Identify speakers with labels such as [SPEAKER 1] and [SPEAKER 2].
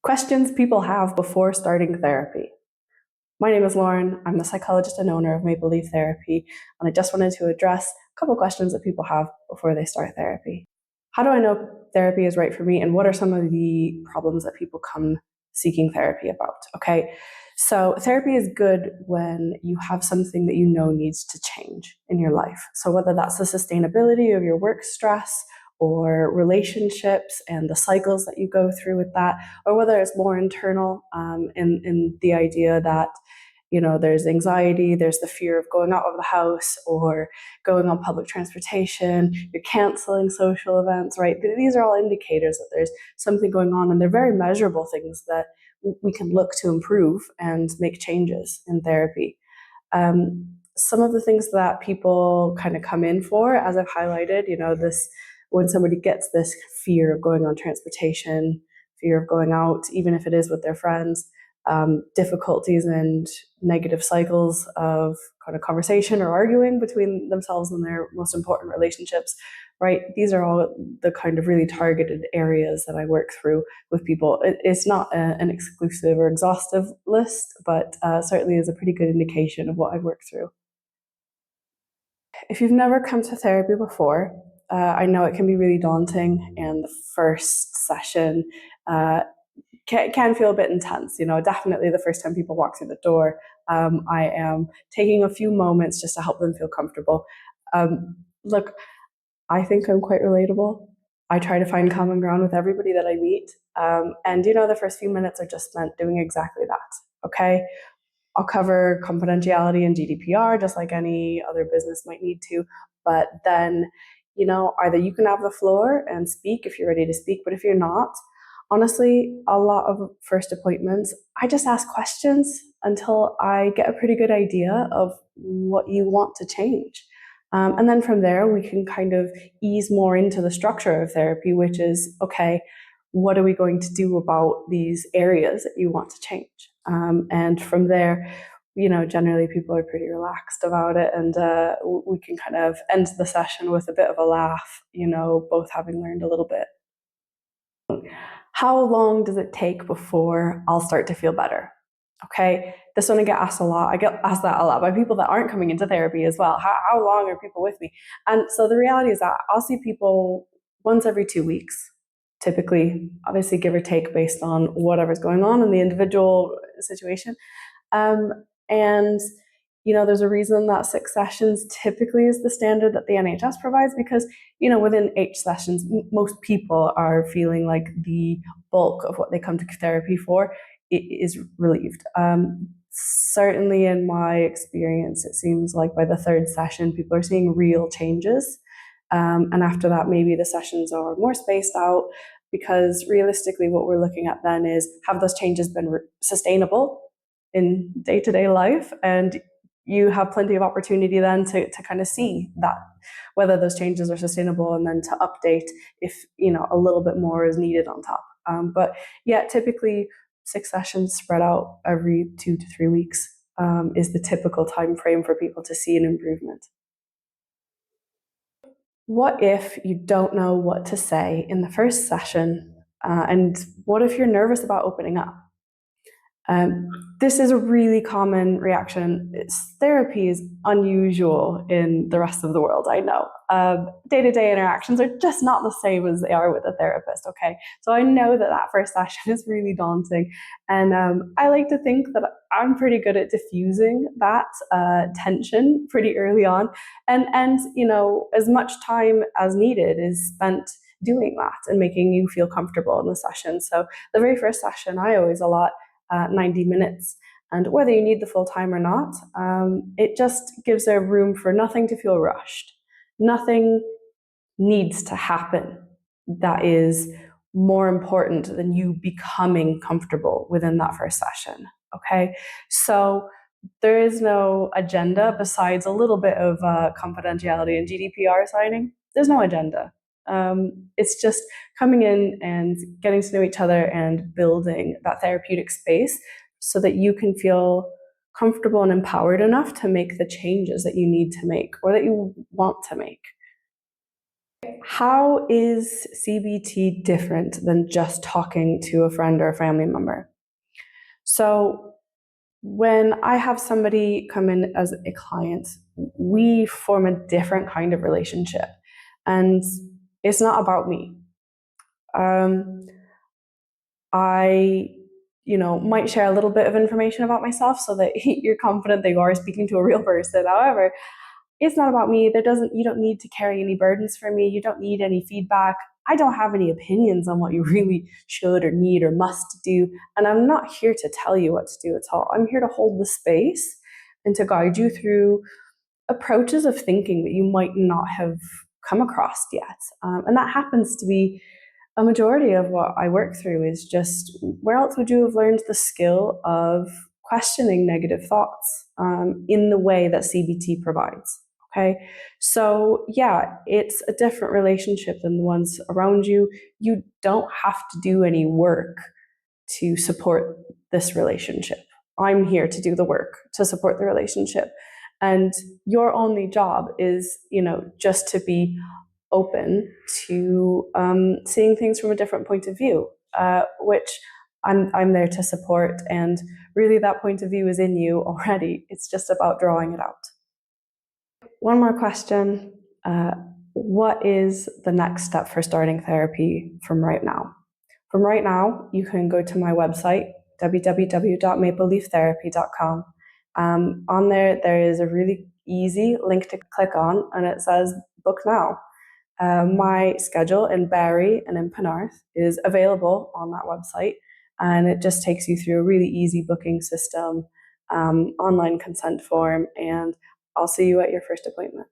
[SPEAKER 1] Questions people have before starting therapy. My name is Lauren. I'm the psychologist and owner of Maple Leaf Therapy, and I just wanted to address a couple questions that people have before they start therapy. How do I know therapy is right for me, and what are some of the problems that people come seeking therapy about? Okay, so therapy is good when you have something that you know needs to change in your life. So whether that's the sustainability of your work stress, or relationships and the cycles that you go through with that, or whether it's more internal in the idea that, you know, there's anxiety, there's the fear of going out of the house or going on public transportation, you're canceling social events, right? These are all indicators that there's something going on, and they're very measurable things that we can look to improve and make changes in therapy. Some of the things that people kind of come in for, as I've highlighted, you know, this when somebody gets this fear of going on transportation, fear of going out, even if it is with their friends, difficulties and negative cycles of kind of conversation or arguing between themselves and their most important relationships, right? These are all the kind of really targeted areas that I work through with people. It's not an exclusive or exhaustive list, but certainly is a pretty good indication of what I work through. If you've never come to therapy before, I know it can be really daunting, and the first session can feel a bit intense. You know, definitely the first time people walk through the door, I am taking a few moments just to help them feel comfortable. Look, I think I'm quite relatable. I try to find common ground with everybody that I meet. And, you know, the first few minutes are just spent doing exactly that, okay? I'll cover confidentiality and GDPR just like any other business might need to. But then, you know, either you can have the floor and speak if you're ready to speak, but if you're not, honestly, a lot of first appointments, I just ask questions until I get a pretty good idea of what you want to change. And then from there, we can kind of ease more into the structure of therapy, which is, okay, what are we going to do about these areas that you want to change? And from there, you know, generally people are pretty relaxed about it, and we can kind of end the session with a bit of a laugh, you know, both having learned a little bit. How long does it take before I'll start to feel better? Okay, this one I get asked a lot. I get asked that a lot by people that aren't coming into therapy as well. How long are people with me? And so the reality is that I'll see people once every 2 weeks, typically, obviously give or take based on whatever's going on in the individual situation. And, you know, there's a reason that 6 sessions typically is the standard that the NHS provides, because, you know, within 8 sessions, most people are feeling like the bulk of what they come to therapy for is relieved. Certainly in my experience, it seems like by the 3rd session, people are seeing real changes. And after that, maybe the sessions are more spaced out, because realistically what we're looking at then is, have those changes been sustainable in day-to-day life? And you have plenty of opportunity then to kind of see that, whether those changes are sustainable, and then to update if, you know, a little bit more is needed on top. But yeah, typically 6 sessions spread out every 2 to 3 weeks is the typical time frame for people to see an improvement. What if you don't know what to say in the first session? And what if you're nervous about opening up? This is a really common reaction. Therapy is unusual in the rest of the world, I know. Day-to-day interactions are just not the same as they are with a therapist, okay? So I know that that first session is really daunting, and I like to think that I'm pretty good at diffusing that tension pretty early on, and you know, as much time as needed is spent doing that and making you feel comfortable in the session. So the very first session, I always allot 90 minutes. And whether you need the full time or not, it just gives a room for nothing to feel rushed. Nothing needs to happen that is more important than you becoming comfortable within that first session. Okay, so there is no agenda besides a little bit of confidentiality and GDPR signing. There's no agenda. It's just coming in and getting to know each other and building that therapeutic space so that you can feel comfortable and empowered enough to make the changes that you need to make or that you want to make. How is CBT different than just talking to a friend or a family member? So, when I have somebody come in as a client, we form a different kind of relationship. And it's not about me. Um, I, might share a little bit of information about myself so that you're confident that you are speaking to a real person. However, it's not about me. You don't need to carry any burdens for me. You don't need any feedback. I don't have any opinions on what you really should or need or must do. And I'm not here to tell you what to do at all. I'm here to hold the space and to guide you through approaches of thinking that you might not have come across yet. And that happens to be a majority of what I work through is just where else would you have learned the skill of questioning negative thoughts in the way that CBT provides? Okay, so yeah, it's a different relationship than the ones around you. You don't have to do any work to support this relationship. I'm here to do the work to support the relationship. And your only job is, just to be open to seeing things from a different point of view, which I'm there to support. And really, that point of view is in you already. It's just about drawing it out. One more question. What is the next step for starting therapy from right now? From right now, you can go to my website, www.mapleleaftherapy.com. On there is a really easy link to click on, and it says book now. My schedule in Barrie and in Penarth is available on that website, and it just takes you through a really easy booking system, online consent form, and I'll see you at your first appointment.